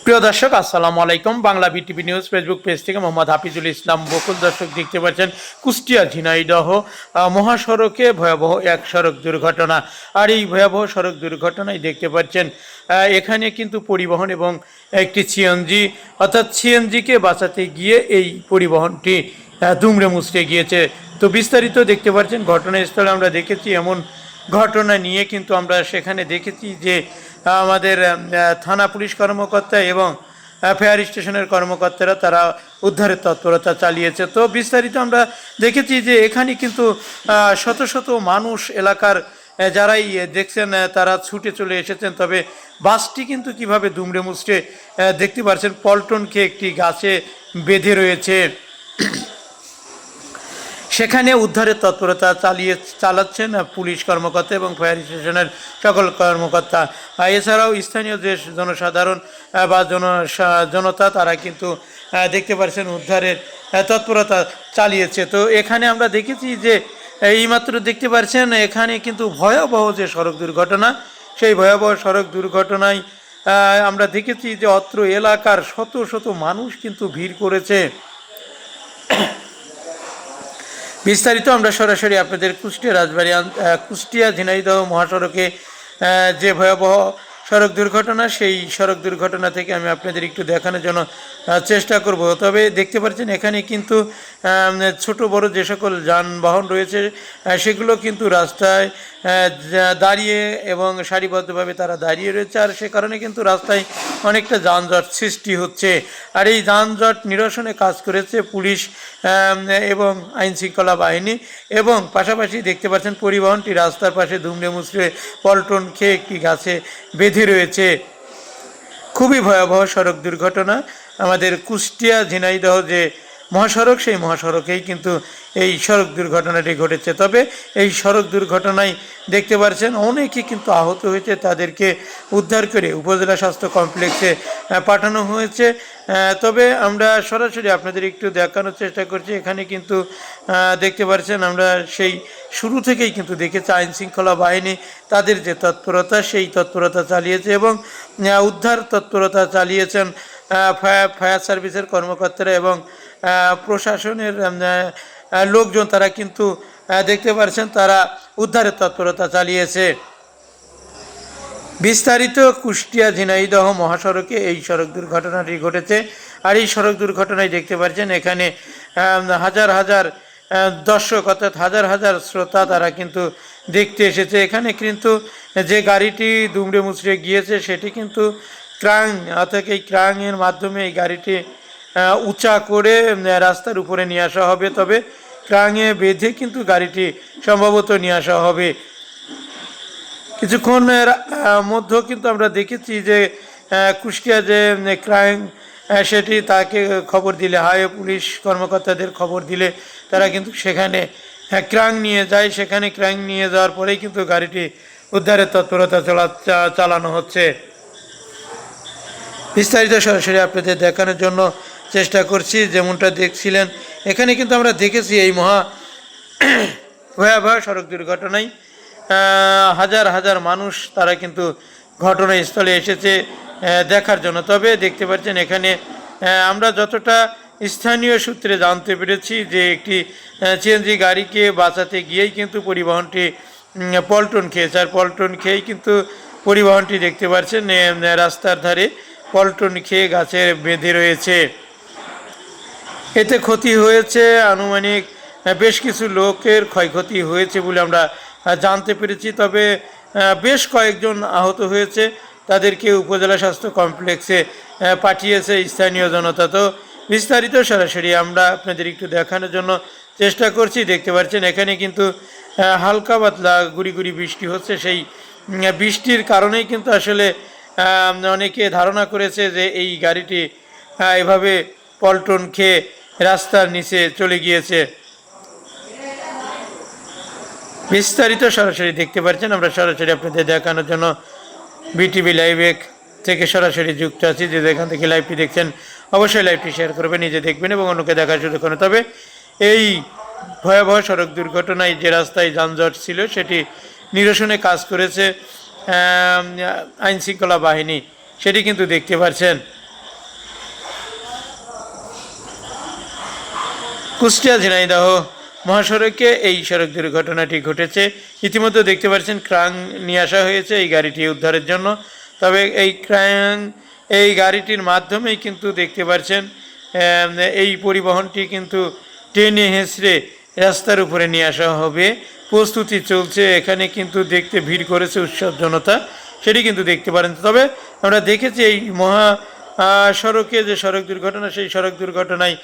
প্রিয় দর্শক আসসালামু আলাইকুম। Bangla BTV news Facebook page থেকে মোহাম্মদ হাফিজুল ইসলাম বকুল। দর্শক দেখতে পাচ্ছেন কুষ্টিয়া ঝিনাইদহ মহাসড়কে ভয়াবহ এক সড়ক দুর্ঘটনা। আর এই ভয়াবহ সড়ক দুর্ঘটনায় দেখতে পাচ্ছেন এখানে কিন্তু পরিবহন এবং একটি সিএনজি অর্থাৎ সিএনজিকে বাঁচাতে গিয়ে এই পরিবহনটি দুমড়ে মুচড়ে গিয়েছে। তো বিস্তারিত দেখতে পাচ্ছেন ঘটনাস্থলে আমরা দেখেছি। এমন ঘটনা নিয়ে কিন্তু আমরা সেখানে দেখেছি যে আমাদের থানা পুলিশ কর্মকর্তা এবং ফায়ার স্টেশনের কর্মকর্তারা তারা উদ্ধারের তৎপরতা চালিয়েছে। তো বিস্তারিত আমরা দেখেছি যে এখানে কিন্তু শত শত মানুষ এলাকার যারাই দেখছেন তারা ছুটে চলে এসেছেন। তবে বাসটি কিন্তু কিভাবে দুমড়ে মুচড়ে দেখতে পাচ্ছেন পল্টনকে একটি গাছে বেঁধে রয়েছে। সেখানে উদ্ধারের তৎপরতা চালাচ্ছেন পুলিশ কর্মকর্তা এবং ফায়ার স্টেশনের সকল কর্মকর্তা। এছাড়াও স্থানীয় যে জনসাধারণ বা জনতা তারা কিন্তু দেখতে পাচ্ছেন উদ্ধারের তৎপরতা চালিয়েছে। তো এখানে আমরা দেখেছি যে এইমাত্র দেখতে পাচ্ছেন এখানে কিন্তু ভয়াবহ যে সড়ক দুর্ঘটনা, সেই ভয়াবহ সড়ক দুর্ঘটনায় আমরা দেখেছি যে অত্র এলাকার শত শত মানুষ কিন্তু ভিড় করেছে। বিস্তারিত আমরা সরাসরি আপনাদের কুষ্টিয়া ঝিনাইদহ মহাসড়কে যে ভয়াবহ সড়ক দুর্ঘটনা, সেই সড়ক দুর্ঘটনা থেকে আমি আপনাদের একটু দেখানোর জন্য চেষ্টা করব। তবে দেখতে পাচ্ছেন এখানে কিন্তু ছোট বড় যে সকল যানবাহন রয়েছে সেগুলো কিন্তু রাস্তায় দাঁড়িয়ে এবং সারিবদ্ধভাবে তারা দাঁড়িয়ে রয়েছে। আর সে কারণে কিন্তু রাস্তায় অনেকটা যানজট সৃষ্টি হচ্ছে। আর এই যানজট নিরসনে কাজ করেছে পুলিশ এবং আইন শৃঙ্খলা বাহিনী। এবং পাশাপাশি দেখতে পাচ্ছেন পরিবহনটি রাস্তার পাশে দুমড়ে মুচড়ে পল্টন খেয়ে একটি গাছে বেঁধে রয়েছে। খুবই ভয়াবহ সড়ক দুর্ঘটনা। আমাদের কুষ্টিয়া ঝিনাইদহ যে মহাসড়ক, সেই মহাসড়কেই কিন্তু এই সড়ক দুর্ঘটনাটি ঘটেছে। তবে এই সড়ক দুর্ঘটনায় দেখতে পাচ্ছেন অনেকে কিন্তু আহত হয়েছে, তাদেরকে উদ্ধার করে উপজেলা স্বাস্থ্য কমপ্লেক্সে পাঠানো হয়েছে। তবে আমরা সরাসরি আপনাদের একটু দেখানোর চেষ্টা করছি। এখানে কিন্তু দেখতে পাচ্ছেন আমরা সেই শুরু থেকেই কিন্তু দেখেছি আইন শৃঙ্খলা বাহিনী তাদের যে তৎপরতা, সেই তৎপরতা চালিয়েছে এবং উদ্ধার তৎপরতা চালিয়েছেন ফায়ার সার্ভিসের কর্মকর্তারা এবং প্রশাসনের লোকজন। তারা কিন্তু দেখতে পাচ্ছেন তারা উদ্ধারের তৎপরতা চালিয়েছে। বিস্তারিত কুষ্টিয়া ঝিনাইদহ মহাসড়কে এই সড়ক দুর্ঘটনাটি ঘটেছে। আর এই সড়ক দুর্ঘটনায় দেখতে পাচ্ছেন এখানে হাজার হাজার দর্শক অর্থাৎ হাজার হাজার শ্রোতা তারা কিন্তু দেখতে এসেছে। এখানে কিন্তু যে গাড়িটি দুমড়ে মুচড়ে গিয়েছে সেটি কিন্তু ক্রাং, অর্থাৎ এই ক্রাংয়ের মাধ্যমে এই গাড়িটি উঁচা করে রাস্তার উপরে নিয়ে আসা হবে। তবে ক্রাংয়ে বেঁধে কিন্তু গাড়িটি সম্ভবত নিয়ে আসা হবে। কিছুক্ষণের মধ্যেও কিন্তু আমরা দেখেছি যে কুষ্টিয়া যে ক্রাং সেটি তাকে খবর দিলে, হাইওয়ে পুলিশ কর্মকর্তাদের খবর দিলে তারা কিন্তু সেখানে ক্রাং নিয়ে যায়। সেখানে ক্রাং নিয়ে যাওয়ার পরেই কিন্তু গাড়িটি উদ্ধারের তৎপরতা চালানো হচ্ছে। বিস্তারিত সরাসরি আপনাদের দেখানোর জন্য চেষ্টা করছি। যেমনটা দেখছিলেন এখানে কিন্তু আমরা দেখেছি এই ভয়াবহ সড়ক দুর্ঘটনায় হাজার হাজার মানুষ তারা কিন্তু ঘটনাস্থলে এসেছে দেখার জন্য। তবে দেখতে পাচ্ছেন এখানে আমরা যতটা স্থানীয় সূত্রে জানতে পেরেছি যে একটি সিএনজি গাড়িকে বাঁচাতে গিয়েই কিন্তু পরিবহনটি পল্টন খেয়েছে। আর পল্টন খেয়েই কিন্তু পরিবহনটি দেখতে পাচ্ছেন রাস্তার ধারে পল্টন খেয়ে গাছে বেঁধে রয়েছে। এতে ক্ষতি হয়েছে আনুমানিক বেশ কিছু লোকের ক্ষয়ক্ষতি হয়েছে বলে আমরা জানতে পেরেছি। তবে বেশ কয়েকজন আহত হয়েছে, তাদেরকে উপজেলা স্বাস্থ্য কমপ্লেক্সে পাঠিয়েছে স্থানীয় জনতা। তো বিস্তারিত সরাসরি আমরা আপনাদের একটু দেখানোর জন্য চেষ্টা করছি। দেখতে পাচ্ছেন এখানে কিন্তু হালকা পাতলা গুড়ি গুড়ি বৃষ্টি হচ্ছে। সেই বৃষ্টির কারণেই কিন্তু আসলে অনেকে ধারণা করেছে যে এই গাড়িটি এভাবে পল্টন খেয়ে রাস্তার নিচে চলে গিয়েছে। বিস্তারিত সরাসরি দেখতে পাচ্ছেন। আমরা সরাসরি আপনাদের দেখানোর জন্য বিটিভি লাইভে থেকে সরাসরি যুক্ত আছি। যে যেখান থেকে লাইভটি দেখছেন অবশ্যই লাইভটি শেয়ার করবেন, নিজে দেখবেন এবং অন্যকে দেখার সুযোগ করবেন। তবে এই ভয়াবহ সড়ক দুর্ঘটনায় যে রাস্তায় যানজট ছিল সেটি নিরসনে কাজ করেছে আইন শৃঙ্খলা বাহিনী, সেটি কিন্তু দেখতে পাচ্ছেন। কুষ্টিয়া ঝিনাইদহ মহাসড়কে এই সড়ক দুর্ঘটনাটি ঘটেছে। ইতিমধ্যে দেখতে পাচ্ছেন ক্রাং নিয়ে আসা হয়েছে এই গাড়িটি উদ্ধারের জন্য। তবে এই ক্রাং এই গাড়িটির মাধ্যমেই কিন্তু দেখতে পাচ্ছেন এই পরিবহনটি কিন্তু টেনে হেঁচড়ে রাস্তার উপরে নিয়ে আসা হবে, প্রস্তুতি চলছে। এখানে কিন্তু দেখতে ভিড় করেছে উৎসব জনতা, সেটি কিন্তু দেখতে পারেন। তবে আমরা দেখেছি এই সড়কে যে সড়ক দুর্ঘটনা, সেই সড়ক দুর্ঘটনায়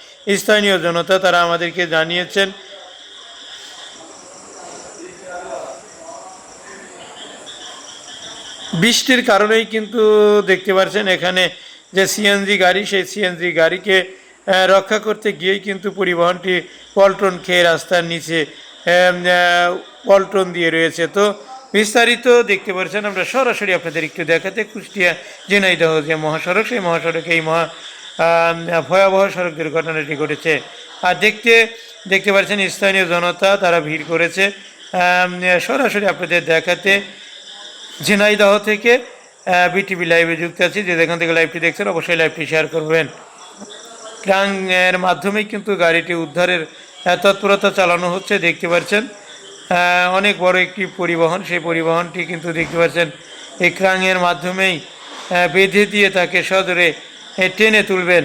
স্থানীয় জনতা তারা আমাদেরকে জানিয়েছেন বৃষ্টির কারণেই কিন্তু দেখতে পাচ্ছেন এখানে যে সিএনজি গাড়ি, সেই সিএনজি গাড়িকে রক্ষা করতে গিয়েই কিন্তু পরিবহনটি পল্টন খেয়ে রাস্তার নিচে পল্টন দিয়ে রয়েছে। তো বিস্তারিত দেখতে পাচ্ছেন আমরা সরাসরি আপনাদের একটু দেখাতে, কুষ্টিয়া ঝিনাইদহ যে মহাসড়ক, সেই মহাসড়কে এই ভয়াবহ সড়ক দুর্ঘটনাটি ঘটেছে। আর দেখতে পাচ্ছেন স্থানীয় জনতা তারা ভিড় করেছে সরাসরি আপনাদের দেখাতে। ঝিনাইদহ থেকে বিটিভি লাইভে যুক্ত আছি। যে যেখান থেকে লাইভটি দেখছেন অবশ্যই লাইভটি শেয়ার করবেন। ক্রাংয়ের মাধ্যমেই কিন্তু গাড়িটি উদ্ধারের তৎপরতা চালানো হচ্ছে। দেখতে পাচ্ছেন অনেক বড় একটি পরিবহন, সেই পরিবহনটি কিন্তু দেখতে পাচ্ছেন এই ক্রাংয়ের মাধ্যমেই বেঁধে দিয়ে তাকে সদরে টেনে তুলবেন।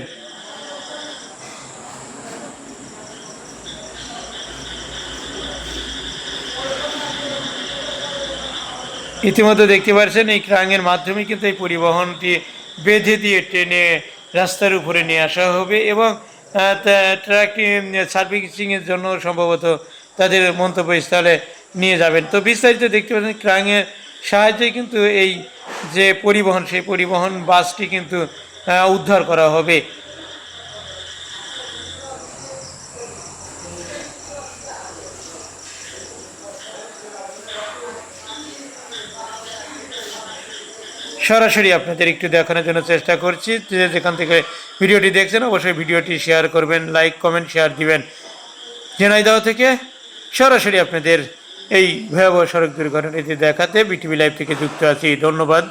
ইতিমধ্যে দেখতে পাচ্ছেন এই ক্রাংয়ের মাধ্যমে কিন্তু এই পরিবহনটি বেঁধে দিয়ে টেনে রাস্তার উপরে নিয়ে আসা হবে এবং ট্রাকটি সার্ভিসিংয়ের জন্য সম্ভবত তাদের মন্তব্যস্থলে নিয়ে যাবেন। তো বিস্তারিত দেখতে পাচ্ছেন ক্রাংয়ের সাহায্যে কিন্তু এই যে পরিবহন, সেই পরিবহন বাসটি কিন্তু উদ্ধার করা হবে। সরাসরি আপনাদের একটু দেখানোর জন্য চেষ্টা করছি। যে যেখান থেকে ভিডিওটি দেখছেন অবশ্যই ভিডিওটি শেয়ার করবেন, লাইক কমেন্ট শেয়ার দিবেন। ঝিনাইদহ থেকে সরাসরি আপনাদের এই ভয়াবহ সড়ক দুর্ঘটনাটি দেখাতে বিটিভি লাইভ থেকে যুক্ত আছি। ধন্যবাদ।